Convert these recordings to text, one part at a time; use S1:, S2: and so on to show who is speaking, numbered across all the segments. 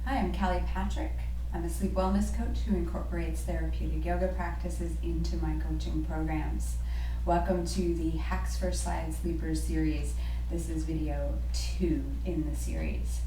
S1: Hi, I'm Callie Patrick. I'm a sleep wellness coach who incorporates therapeutic yoga practices into my coaching programs. Welcome to the Hacks for Side Sleepers series. This is video 2 in the series.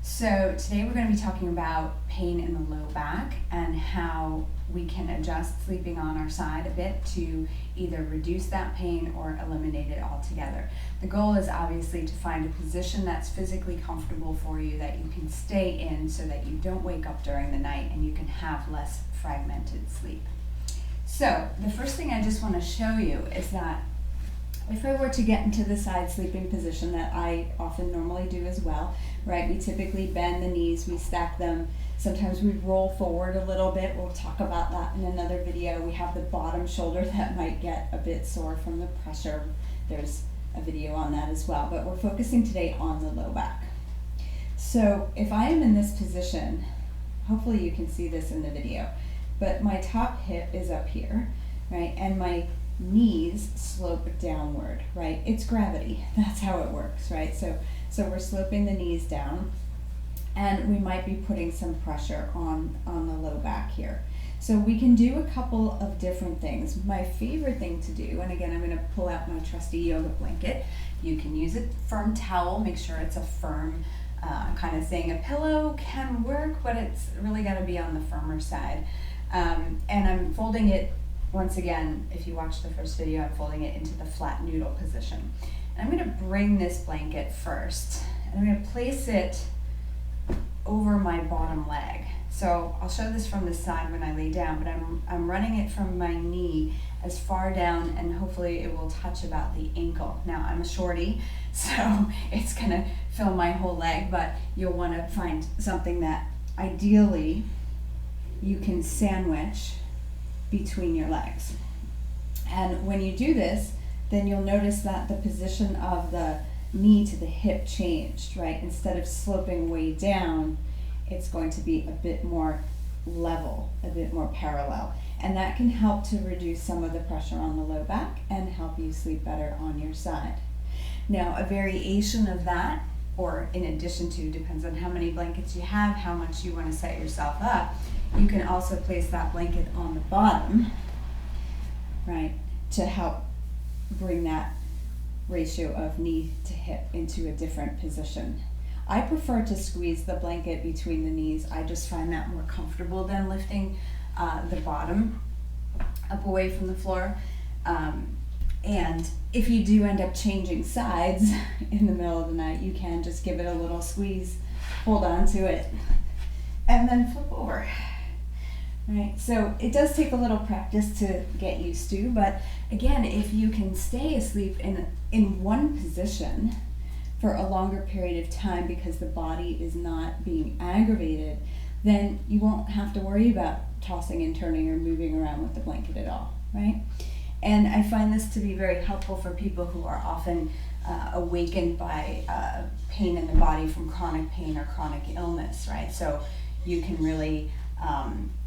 S1: So today we're going to be talking about pain in the low back and how we can adjust sleeping on our side a bit to either reduce that pain or eliminate it altogether. The goal is obviously to find a position that's physically comfortable for you, that you can stay in so that you don't wake up during the night and you can have less fragmented sleep. So the first thing I just want to show you is that if I were to get into the side sleeping position that I often normally do as well, right? We typically bend the knees, we stack them. Sometimes we roll forward a little bit. We'll talk about that in another video. We have the bottom shoulder that might get a bit sore from the pressure. There's a video on that as well, but we're focusing today on the low back. So if I am in this position, hopefully you can see this in the video, but my top hip is up here, right? And my knees slope downward, right? It's gravity. That's how it works, right? So we're sloping the knees down, and we might be putting some pressure on the low back here. So we can do a couple of different things. My favorite thing to do, and again, I'm going to pull out my trusty yoga blanket. You can use a firm towel. Make sure it's a firm kind of thing. A pillow can work, but it's really got to be on the firmer side. And I'm folding it. Once again, if you watched the first video, I'm folding it into the flat noodle position. And I'm going to bring this blanket first, and I'm going to place it over my bottom leg. So I'll show this from the side when I lay down, but I'm running it from my knee as far down, and hopefully it will touch about the ankle. Now I'm a shorty, so it's going to fill my whole leg, but you'll want to find something that ideally you can sandwich between your legs. And when you do this, then you'll notice that the position of the knee to the hip changed, right? Instead of sloping way down, it's going to be a bit more level, a bit more parallel. And that can help to reduce some of the pressure on the low back and help you sleep better on your side. Now, a variation of that, or in addition to, depends on how many blankets you have, how much you want to set yourself up, you can also place that blanket on the bottom, right, to help bring that ratio of knee to hip into a different position. I prefer to squeeze the blanket between the knees. I just find that more comfortable than lifting the bottom up away from the floor. And if you do end up changing sides in the middle of the night, you can just give it a little squeeze, hold on to it, and then flip over. Right, so it does take a little practice to get used to, but again, if you can stay asleep in one position for a longer period of time because the body is not being aggravated, then you won't have to worry about tossing and turning or moving around with the blanket at all, right? And I find this to be very helpful for people who are often awakened by pain in the body from chronic pain or chronic illness, right? So you can really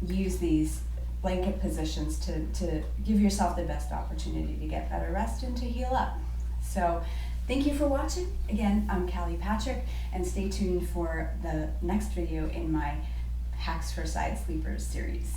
S1: use these blanket positions to give yourself the best opportunity to get better rest and to heal up. So thank you for watching. Again, I'm Callie Patrick, and stay tuned for the next video in my Hacks for Side Sleepers series.